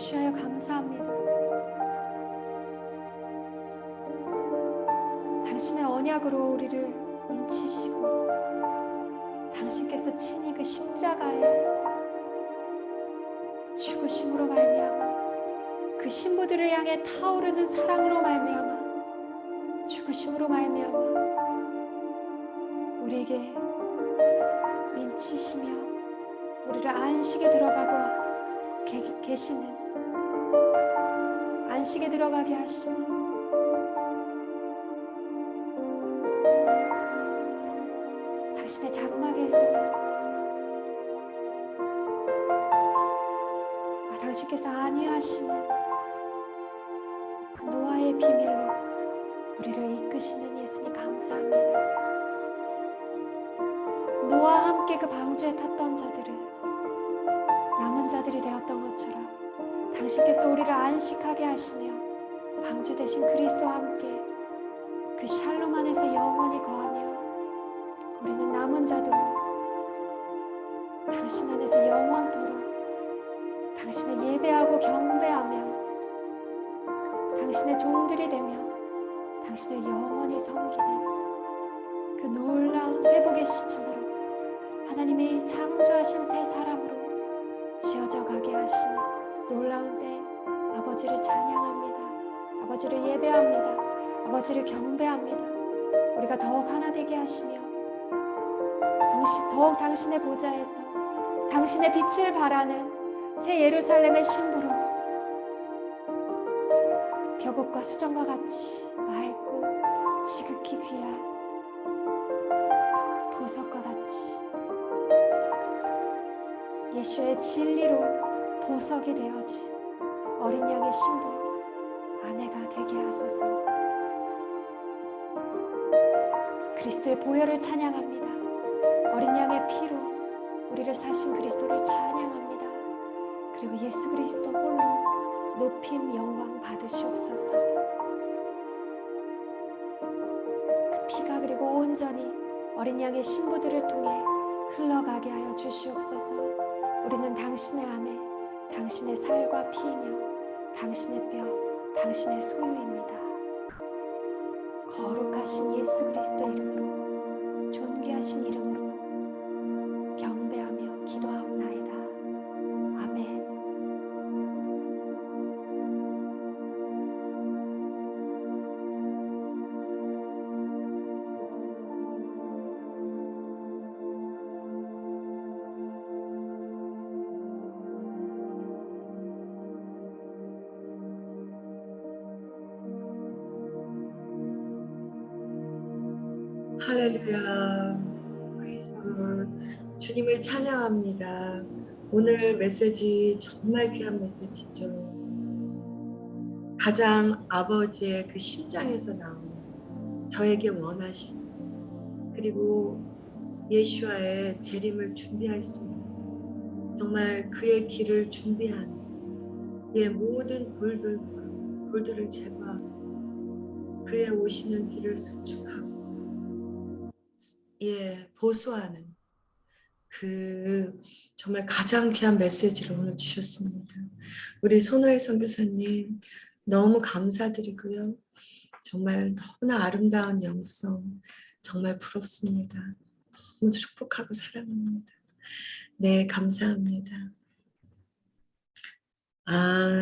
주시하여 감사합니다. 당신의 언약으로 우리를 인치시고 당신께서 친히 그 십자가에 죽으심으로 말미암아 그 신부들을 향해 타오르는 사랑으로 말미암아 죽으심으로 말미암아 우리에게 인치시며 우리를 안식에 들어가고 계시는 안식에 들어가게 하시는 당신의 장막에서 당신께서 안위하시는 그 노아의 비밀로 우리를 이끄시는 예수님 감사합니다. 노아와 함께 그 방주에 탔던 자들은 남은 자들이 되었던 것처럼 당신께서 우리를 안식하게 하시며 방주 대신 그리스도와 함께 그 샬롬 안에서 영원히 거하며 우리는 남은 자들로 당신 안에서 영원토록 당신을 예배하고 경배하며 당신의 종들이 되며 당신을 영원히 섬기는 그 놀라운 회복의 시즌으로 하나님이 창조하신 새 사람으로 지어져 가게 하시는 놀라운 때 아버지를 찬양합니다. 아버지를 예배합니다. 아버지를 경배합니다. 우리가 더욱 하나 되게 하시며 더욱 당신의 보좌에서 당신의 빛을 발하는 새 예루살렘의 신부로 벽옥과 수정과 같이 맑고 지극히 귀한 보석과 같이 예수의 진리로 보석이 되어진 어린 양의 신부 아내가 되게 하소서. 그리스도의 보혈을 찬양합니다. 어린 양의 피로 우리를 사신 그리스도를 찬양합니다. 그리고 예수 그리스도 홀로 높임 영광 받으시옵소서. 그 피가 그리고 온전히 어린 양의 신부들을 통해 흘러가게 하여 주시옵소서. 우리는 당신의 아내, 당신의 살과 피이며 당신의 뼈, 당신의 소유입니다. 거룩하신 예수 그리스도의 이름으로 존귀하신 이름으로 경배하며 기도하옵나이다. 아멘. 할렐루야. Praise God. 주님을 찬양합니다. 오늘 메시지 정말 귀한 메시지죠. 가장 아버지의 그 심장에서 나온 저에게 원하신 그리고 예수와의 재림을 준비할 수 있는 정말 그의 길을 준비하는 그의 모든 돌들을 제거하고 그의 오시는 길을 수축하고 보수하는 그 정말 가장 귀한 메시지를 오늘 주셨습니다. 우리 손호일 선교사님 너무 감사드리고요. 정말 너무나 아름다운 영성 정말 부럽습니다. 너무 축복하고 사랑합니다. 네, 감사합니다.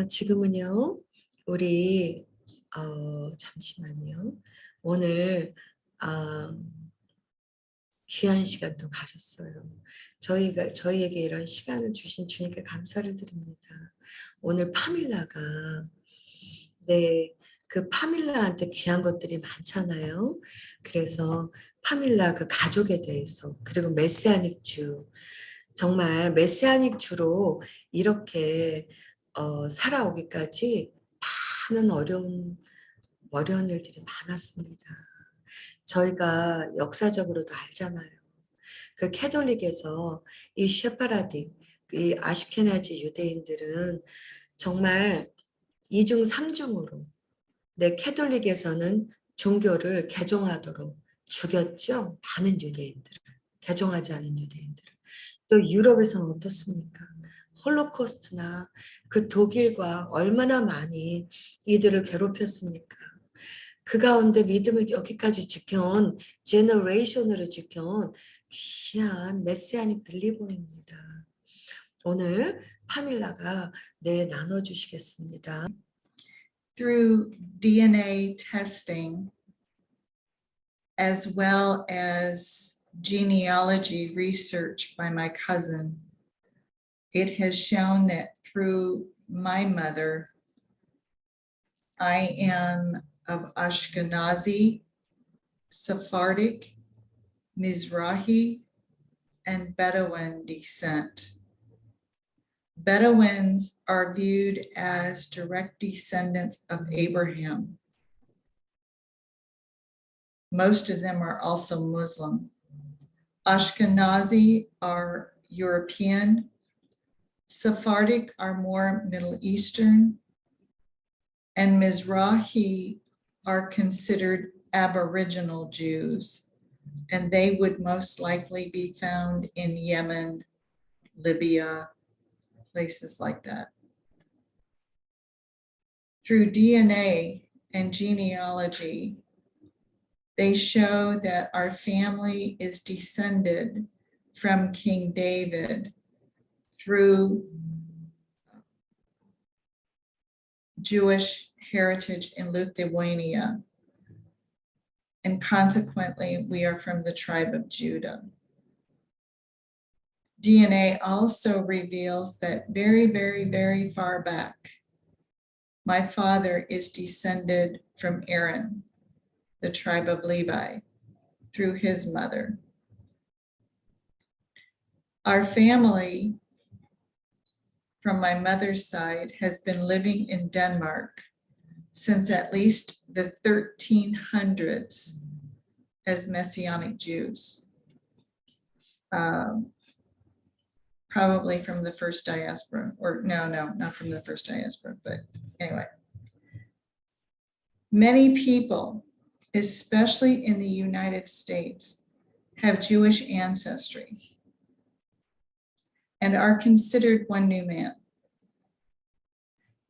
지금은요. 우리 잠시만요. 오늘 귀한 시간도 가졌어요. 저희에게 이런 시간을 주신 주님께 감사를 드립니다. 오늘 파밀라가 그 파밀라한테 귀한 것들이 많잖아요. 그래서 파밀라 그 가족에 대해서 그리고 메시아닉 주 정말 메시아닉 주로 이렇게 살아오기까지 많은 어려운 일들이 많았습니다. 저희가 역사적으로도 알잖아요. 그 캐톨릭에서 이 셰파라디, 이 아슈케나지 유대인들은 정말 2중 3중으로 캐톨릭에서는 종교를 개종하도록 죽였죠. 많은 유대인들을, 개종하지 않은 유대인들을. 또 유럽에서는 어떻습니까? 홀로코스트나 그 독일과 얼마나 많이 이들을 괴롭혔습니까? 그 가운데 믿음을 여기까지 지켜온 제너레이션으로 지켜온 귀한 메시아닉 빌리버입니다. 오늘 파밀라가 나눠주시겠습니다. Through DNA testing, as well as genealogy research by my cousin, it has shown that through my mother, I am of Ashkenazi, Sephardic, Mizrahi, and Bedouin descent. Bedouins are viewed as direct descendants of Abraham. Most of them are also Muslim. Ashkenazi are European. Sephardic are more Middle Eastern. And Mizrahi are considered Aboriginal Jews, and they would most likely be found in Yemen, Libya, places like that. Through DNA and genealogy, they show that our family is descended from King David through Jewish heritage in Lithuania. And consequently, we are from the tribe of Judah. DNA also reveals that very, very, very far back, my father is descended from Aaron, the tribe of Levi, through his mother. Our family from my mother's side has been living in Denmark since at least the 1300s as Messianic Jews. Probably from the first diaspora, or no, not from the first diaspora, but anyway. Many people, especially in the United States, have Jewish ancestry and are considered one new man.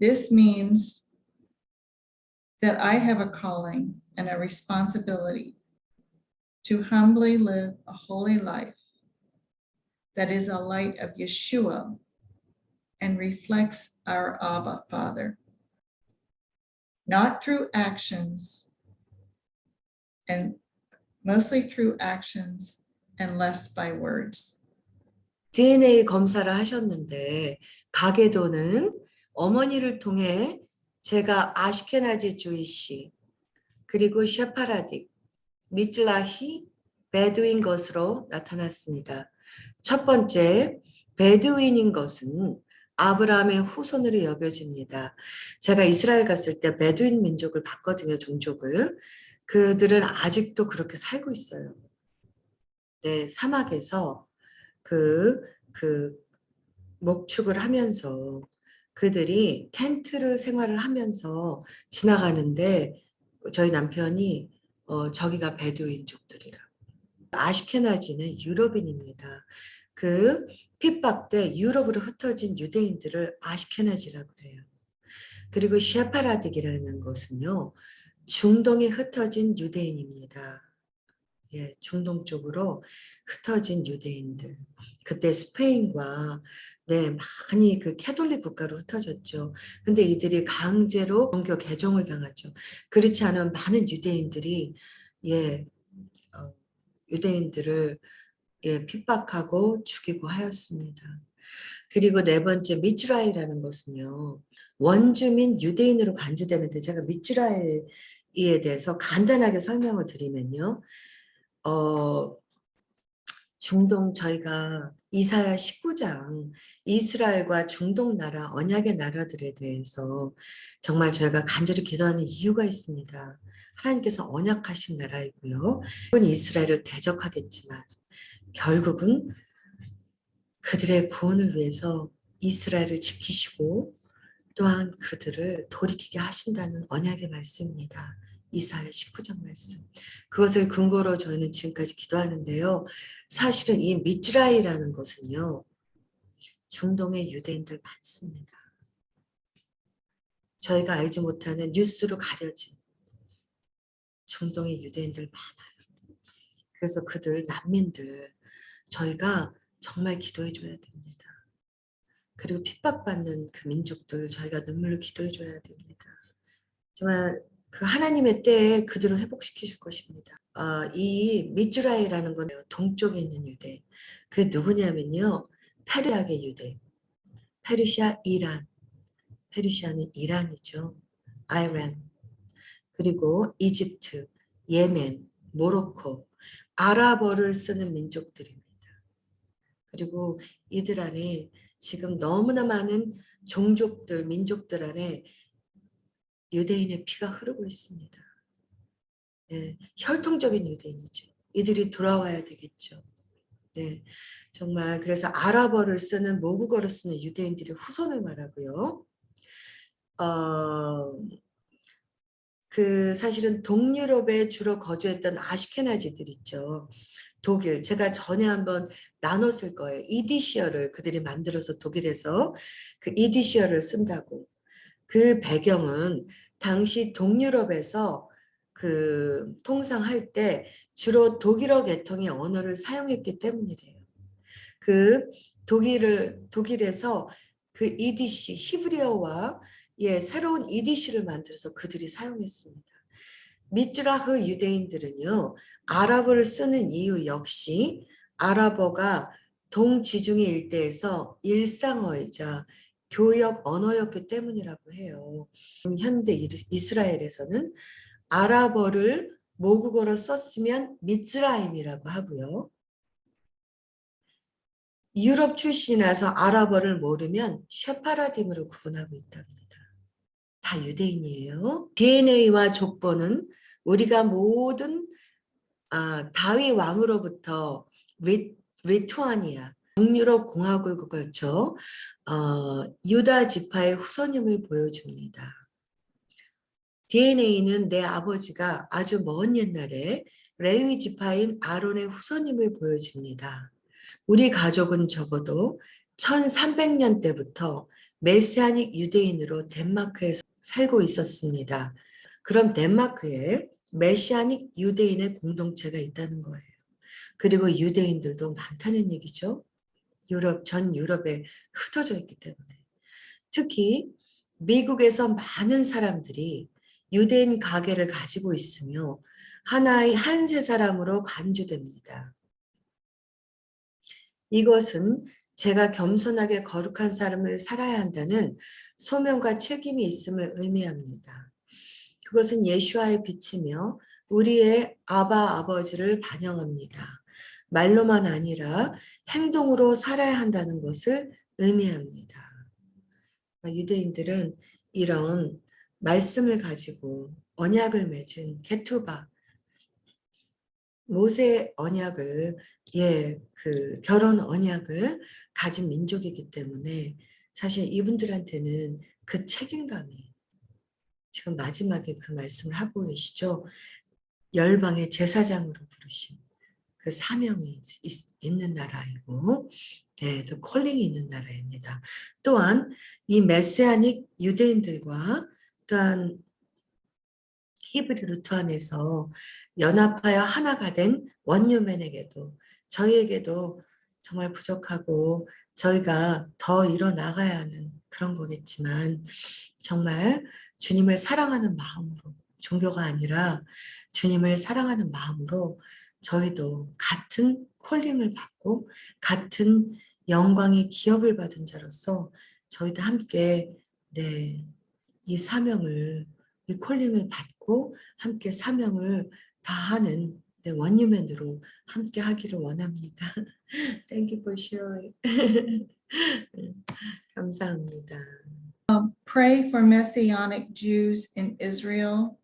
This means that I have a calling and a responsibility to humbly live a holy life that is a light of Yeshua and reflects our Abba Father, not through actions, and mostly through actions and less by words. DNA 검사를 하셨는데 가게도는 어머니를 통해 제가 아시케나지 주이시 그리고 셰파라딕, 미즐라히, 베두인 것으로 나타났습니다. 첫 번째, 베두인인 것은 아브라함의 후손으로 여겨집니다. 제가 이스라엘 갔을 때 베두인 민족을 봤거든요, 종족을. 그들은 아직도 그렇게 살고 있어요. 네, 사막에서 그 목축을 하면서 그들이 텐트를 생활을 하면서 지나가는데 저희 남편이 저기가 베두인족들이라. 아시케나지는 유럽인입니다. 그 핍박 때 유럽으로 흩어진 유대인들을 아시케나지라고 해요. 그리고 셰파라딕이라는 것은요, 중동에 흩어진 유대인입니다. 예, 중동 쪽으로 흩어진 유대인들. 그때 스페인과 많이 그 캐톨릭 국가로 흩어졌죠. 근데 이들이 강제로 종교 개종을 당했죠. 그렇지 않은 많은 유대인들이 유대인들을 핍박하고 죽이고 하였습니다. 그리고 네 번째 미즈라엘이라는 것은요, 원주민 유대인으로 간주되는데 제가 미즈라엘에 대해서 간단하게 설명을 드리면요, 중동 저희가 이사야 19장 이스라엘과 중동 나라 언약의 나라들에 대해서 정말 저희가 간절히 기도하는 이유가 있습니다. 하나님께서 언약하신 나라이고요. 이스라엘을 대적하겠지만 결국은 그들의 구원을 위해서 이스라엘을 지키시고 또한 그들을 돌이키게 하신다는 언약의 말씀입니다. 이사야 19장 말씀. 그것을 근거로 저희는 지금까지 기도하는데요. 사실은 이 미즈라이라는 것은요, 중동의 유대인들 많습니다. 저희가 알지 못하는 뉴스로 가려진 중동의 유대인들 많아요. 그래서 그들 난민들 저희가 정말 기도해 줘야 됩니다. 그리고 핍박받는 그 민족들 저희가 눈물로 기도해 줘야 됩니다. 정말 그 하나님의 때에 그들을 회복시키실 것입니다. 이 미즈라이라는 건 동쪽에 있는 유대. 그 누구냐면요. 페르시아계 유대. 페르시아, 이란. 페르시아는 이란이죠. 아이란. 그리고 이집트, 예멘, 모로코, 아랍어를 쓰는 민족들입니다. 그리고 이들 안에 지금 너무나 많은 종족들, 민족들 안에 유대인의 피가 흐르고 있습니다. 네, 혈통적인 유대인이죠. 이들이 돌아와야 되겠죠. 네, 정말 그래서 아랍어를 쓰는 모국어를 쓰는 유대인들의 후손을 말하고요. 그 사실은 동유럽에 주로 거주했던 아슈케나지들 있죠. 독일, 제가 전에 한번 나눴을 거예요. 이디시어를 그들이 만들어서 독일에서 그 이디시어를 쓴다고. 그 배경은 당시 동유럽에서 그 통상할 때 주로 독일어 계통의 언어를 사용했기 때문이래요. 그 독일에서 그 이디시, 히브리어와 새로운 이디시를 만들어서 그들이 사용했습니다. 미즈라흐 유대인들은요, 아랍어를 쓰는 이유 역시 아랍어가 동지중해 일대에서 일상어이자 교역 언어였기 때문이라고 해요. 현대 이스라엘에서는 아랍어를 모국어로 썼으면 미츠라임이라고 하고요. 유럽 출신이라서 아랍어를 모르면 쉐파라딤으로 구분하고 있답니다. 다 유대인이에요. DNA와 족보는 우리가 모든 다윗 왕으로부터 리투아니아, 북유럽 공화국을 거쳐 유다 지파의 후손임을 보여줍니다. DNA는 내 아버지가 아주 먼 옛날에 레위 지파인 아론의 후손임을 보여줍니다. 우리 가족은 적어도 1300년 때부터 메시아닉 유대인으로 덴마크에서 살고 있었습니다. 그럼 덴마크에 메시아닉 유대인의 공동체가 있다는 거예요. 그리고 유대인들도 많다는 얘기죠. 전 유럽에 흩어져 있기 때문에. 특히 미국에서 많은 사람들이 유대인 가계를 가지고 있으며 하나의 한 세 사람으로 간주됩니다. 이것은 제가 겸손하게 거룩한 삶을 살아야 한다는 소명과 책임이 있음을 의미합니다. 그것은 예수와의 빛이며 우리의 아버지를 반영합니다. 말로만 아니라 행동으로 살아야 한다는 것을 의미합니다. 유대인들은 이런 말씀을 가지고 언약을 맺은 게투바, 모세 언약을 그 결혼 언약을 가진 민족이기 때문에 사실 이분들한테는 그 책임감이 지금 마지막에 그 말씀을 하고 계시죠. 열방의 제사장으로 부르신 그 사명이 있는 나라이고 네, 또 콜링이 있는 나라입니다. 또한 이 메시아닉 유대인들과 또한 히브리 루트 안에서 연합하여 하나가 된 원유맨에게도 저희에게도 정말 부족하고 저희가 더 일어나가야 하는 그런 거겠지만 정말 주님을 사랑하는 마음으로 종교가 아니라 주님을 사랑하는 마음으로 저희도 같은 콜링을 받고 같은 영광의 기업을 받은 자로서 저희도 함께 이 사명을 이 콜링을 받고 함께 사명을 다하는 원유맨으로 함께 하기를 원합니다. Thank you for sharing. 감사합니다. Pray for Messianic Jews in Israel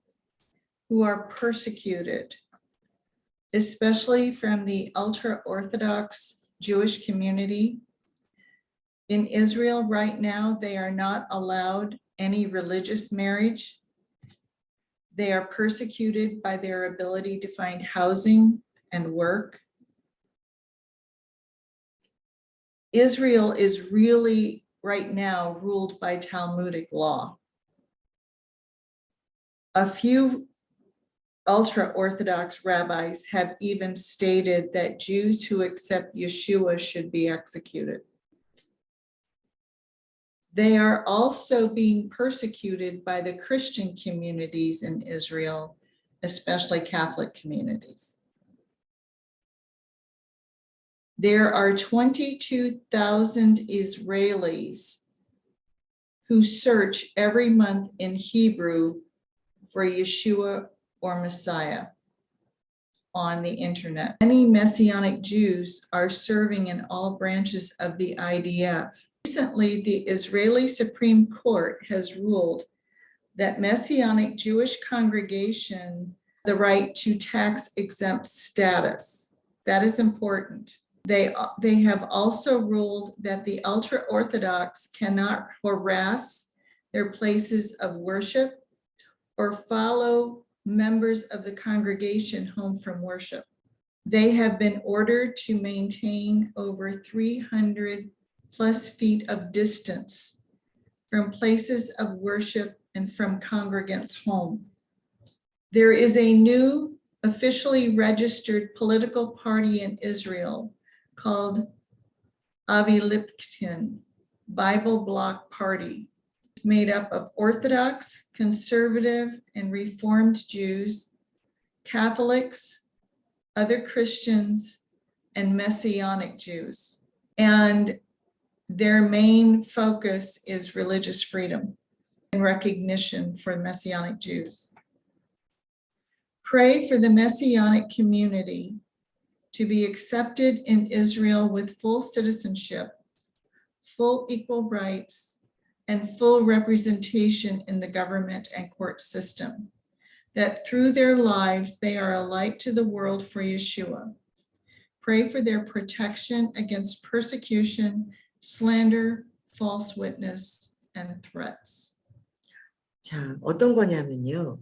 who are persecuted, especially from the ultra-Orthodox Jewish community. In Israel right now, they are not allowed any religious marriage. They are persecuted by their ability to find housing and work. Israel is really right now ruled by Talmudic law. A few ultra-Orthodox rabbis have even stated that Jews who accept Yeshua should be executed. They are also being persecuted by the Christian communities in Israel, especially Catholic communities. There are 22,000 Israelis who search every month in Hebrew for Yeshua or Messiah on the internet. Many Messianic Jews are serving in all branches of the IDF. Recently, the Israeli Supreme Court has ruled that Messianic Jewish congregation have the right to tax-exempt status. That is important. They have also ruled that the ultra-Orthodox cannot harass their places of worship or follow members of the congregation home from worship. They have been ordered to maintain over 300 plus feet of distance from places of worship and from congregants' home. There is a new officially registered political party in Israel called Avi Lipkin Bible Bloc Party. It's made up of Orthodox, conservative, and Reformed Jews, Catholics, other Christians, and Messianic Jews. And their main focus is religious freedom and recognition for Messianic Jews. Pray for the Messianic community to be accepted in Israel with full citizenship, full equal rights, and full representation in the government and court system, that through their lives they are a light to the world for Yeshua. Pray for their protection against persecution, slander, false witness, and threats. 자, 어떤 거냐면요.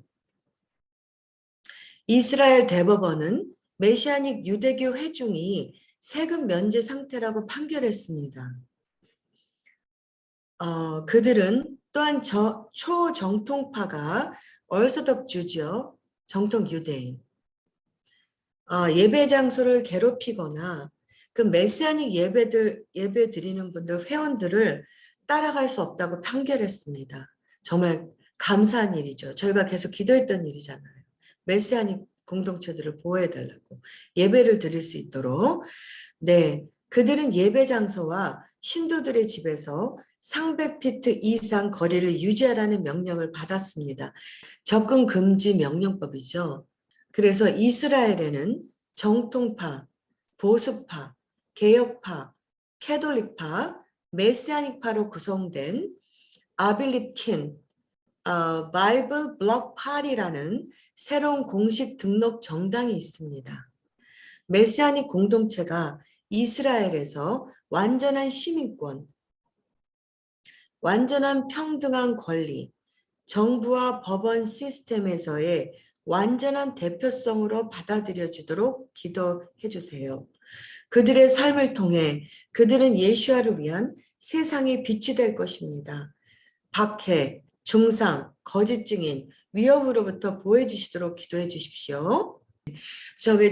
이스라엘 대법원은 메시아닉 유대교 회중이 세금 면제 상태라고 판결했습니다. 그들은 또한 초정통파가 얼서덕주죠. 정통 유대인. 예배 장소를 괴롭히거나 그 메시아닉 예배 드리는 분들, 회원들을 따라갈 수 없다고 판결했습니다. 정말 감사한 일이죠. 저희가 계속 기도했던 일이잖아요. 메시아닉 공동체들을 보호해달라고 예배를 드릴 수 있도록. 네, 그들은 예배 장소와 신도들의 집에서 300피트 이상 거리를 유지하라는 명령을 받았습니다. 접근 금지 명령법이죠. 그래서 이스라엘에는 정통파, 보수파, 개혁파, 캐톨릭파, 메시아닉파로 구성된 아빌립킨 바이블 블록 파티라는 새로운 공식 등록 정당이 있습니다. 메시아닉 공동체가 이스라엘에서 완전한 시민권, 완전한 평등한 권리, 정부와 법원 시스템에서의 완전한 대표성으로 받아들여지도록 기도해 주세요. 그들의 삶을 통해 그들은 예수와를 위한 세상의 빛이 될 것입니다. 박해, 중상, 거짓 증인, 위협으로부터 보호해 주시도록 기도해 주십시오.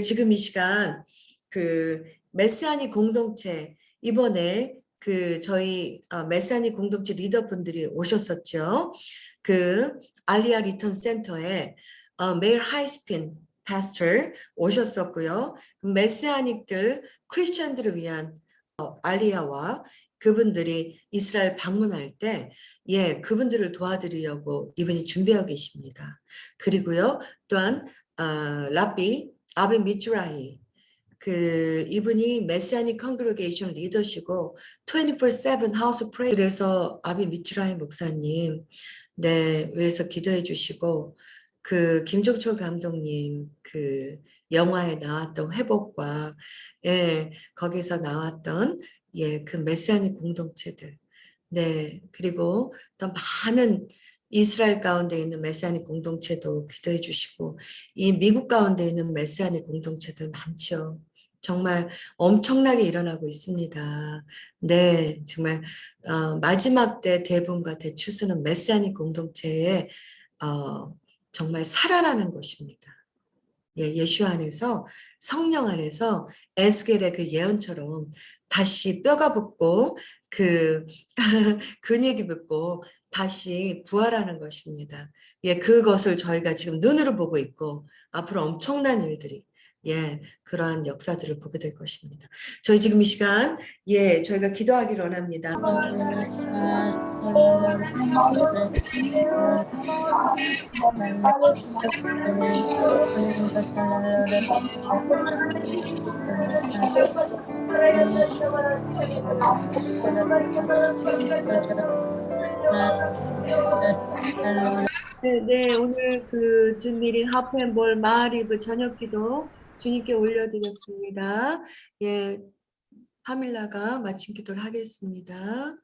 지금 이 시간 그 메시아닉 공동체 이번에 저희 메시아닉 공동체 리더분들이 오셨었죠. 그 알리아 리턴 센터에 메일 하이스핀 파스터 오셨었고요. 메시아닉들 크리스천들을 위한 알리아와 그분들이 이스라엘 방문할 때 그분들을 도와드리려고 이분이 준비하고 계십니다. 그리고요 또한 라비 아베 미츠라히 이분이 메시아닉 컨그레게이션 리더시고 24/7 하우스 프레이. 그래서 아비 미츠라히 목사님 위해서 기도해 주시고 김종철 감독님 영화에 나왔던 회복과 거기서 나왔던 그 메시아닉 공동체들 그리고 더 많은 이스라엘 가운데 있는 메시아닉 공동체도 기도해 주시고 이 미국 가운데 있는 메시아닉 공동체들 많죠. 정말 엄청나게 일어나고 있습니다. 네, 정말 마지막 때 대분과 대추수는 메시아닉 공동체의 정말 살아나는 것입니다. 예, 예수 안에서 성령 안에서 에스겔의 그 예언처럼 다시 뼈가 붙고 그 근육이 붙고 다시 부활하는 것입니다. 예, 그것을 저희가 지금 눈으로 보고 있고 앞으로 엄청난 일들이 예, 그러한 역사들을 보게 될 것입니다. 저희 지금 이 시간 예, 저희가 기도하기를 원합니다. 네, 네, 오늘 그 준미리 하프앤볼 마하리브 저녁기도 주님께 올려드렸습니다. 예, 파밀라가 마친 기도를 하겠습니다.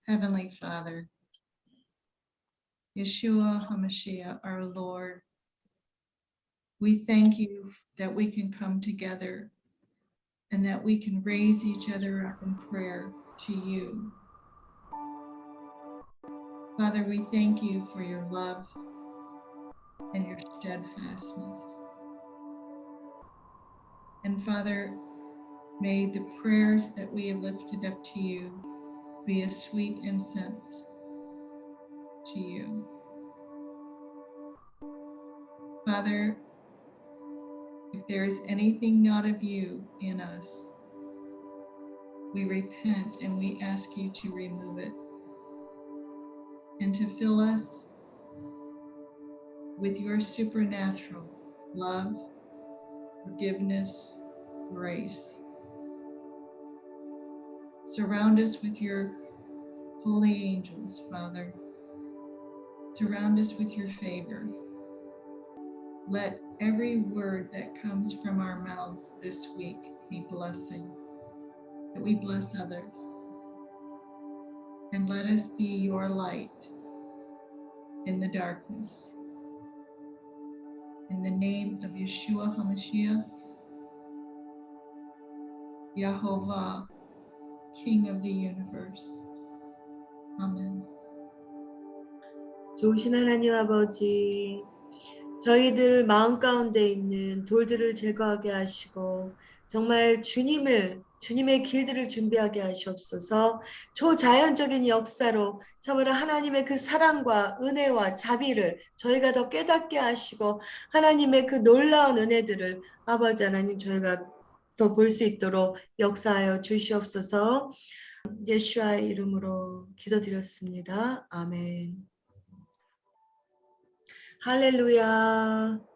Heavenly Father, Yeshua HaMashiach, our Lord, we thank you that we can come together and that we can raise each other up in prayer to you. Father, we thank you for your love and your steadfastness. And Father, may the prayers that we have lifted up to you be a sweet incense to you. Father, if there is anything not of you in us, we repent and we ask you to remove it and to fill us with your supernatural love, forgiveness, grace. Surround us with your holy angels, Father. Surround us with your favor. Let every word that comes from our mouths this week be blessing, that we bless others. And let us be your light in the darkness. In the name of Yeshua HaMashiach, Yahovah, King of the universe. Amen. 좋으신 하나님 아버지, 저희들 마음 가운데 있는 돌들을 제거하게 하시고 정말 주님의 길들을 준비하게 하시옵소서. 초자연적인 역사로 참으로 하나님의 그 사랑과 은혜와 자비를 저희가 더 깨닫게 하시고 하나님의 그 놀라운 은혜들을 아버지 하나님 저희가 더 볼 수 있도록 역사하여 주시옵소서. 예수와의 이름으로 기도드렸습니다. 아멘. 할렐루야.